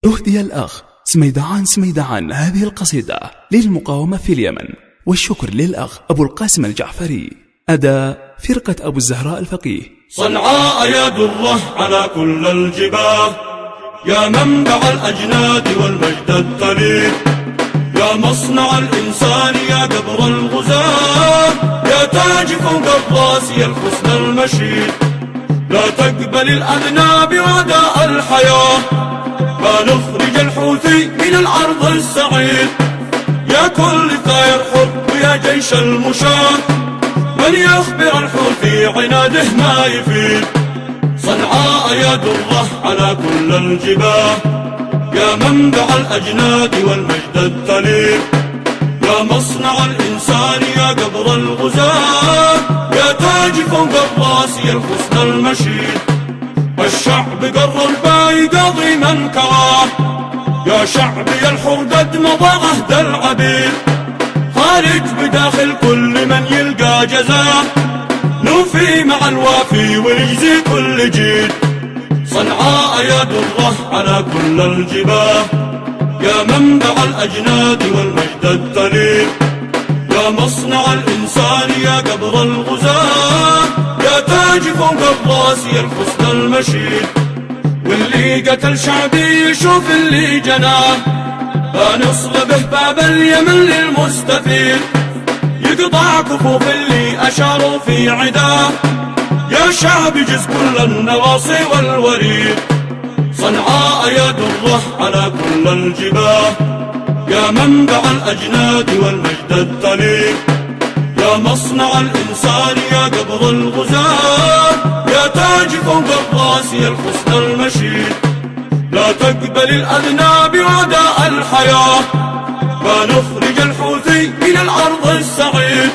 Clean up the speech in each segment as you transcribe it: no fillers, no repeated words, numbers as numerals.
يهدي الأخ سميدعان هذه القصيدة للمقاومة في اليمن، والشكر للأخ أبو القاسم الجعفري، أداء فرقة أبو الزهراء الفقيه. صنعاء يا دره على كل الجباه، يا منبع الأجناد والمجد الطليل، يا مصنع الإنسان يا قبر الغزاة، يا تاج فوق الراس يا الحسن المشيد، لا تقبل الأذناب وعداء الحياة، فنخرج الحوثي من الأرض السعيد، يا كل ثائر حر ويا جيش المشاة، من يخبر الحوثي عناده ما يفيد. صنعاء يا دره على كل الجباه، يا منبع الأجناد والمجد الطليل، يا مصنع الإنسان يا قبر الغزاة، يا تاج فوق الراس يا الحسن المشيد، الشعب قرر باي قاضي من كراه، يا شعبي الحر قد مضى عهد العبيد، خارج بداخل كل من يلقى جزاه، نوفي مع الوافي ونجزي كل جيد. صنعاء يا دره على كل الجباه، يا منبع الأجناد والمجد الطليل، يا مصنع الإنسان يا قبر الغزاة، يا تاج فوق الراس يا الحسن المشيد، واللي قتل شعبي يشوف اللي جناه، فنصلبه باب اليمن للمستفيد، يقطع كفوف اللي أشاروا في عداه، يا شعب جز كل النواصي والوريد. صنعاء يا دره على كل الجباه، يا منبع الأجناد والمجد الطليل، يا مصنع الإنسان يا قبر الغزاة، يا تاج فوق الراس يا الحسن المشيد، لا تقبل الأذناب وعداء الحياة، فنخرج الحوثي من الأرض السعيد،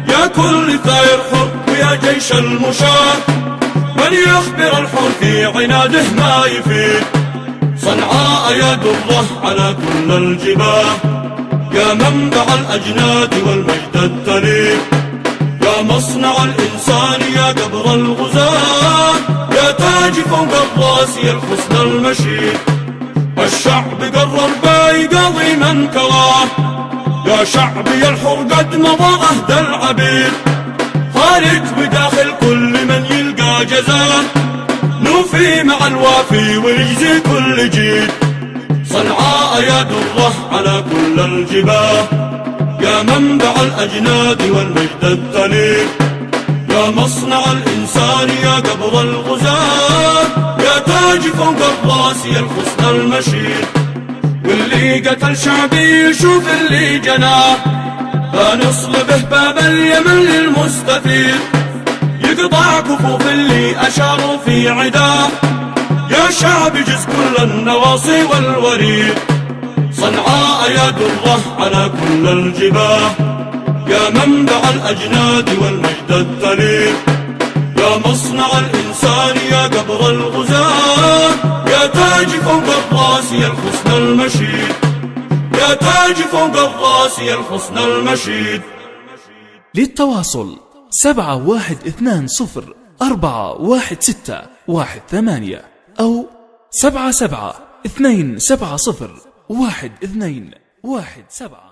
يا كل ثائر حر ويا جيش المشاة، من يخبر الحوثي عناده ما يفيد. صنعاء يا دره على كل الجباه، يا منبع الأجناد والمجد الطليل، يا مصنع الإنسان يا قبر الغزاة، يا تاج فوق الراس يا الحسن المشيد، الشعب قرر باي قاضي من كراه، يا شعبي الحر قد مضى عهد العبيد، خارج بداخل كل من يلقى جزاه، نوفي مع الوافي ونجزي كل جيد. صنعاء يا دره على كل الجباه، يا منبع الأجناد والمجد الطليل، يا مصنع الإنسان يا قبر الغزاة، يا تاج فوق الراس يا الحسن المشيد، واللي قتل شعبي يشوف اللي جناه، فنصلبه باب اليمن للمستفيد، يقطع كفوف اللي أشاروا في عداه، يا شعب جز كل النواصي والوريد. صنعاء يا دره على كل الجباه، يا منبع الأجناد والمجد الطليل، يا مصنع الإنسان يا قبر الغزاة، يا تاج فوق الراس يا الحسن المشيد، يا تاج فوق الراس يا الحسن المشيد. للتواصل 7120416118 أو 77 270 1217.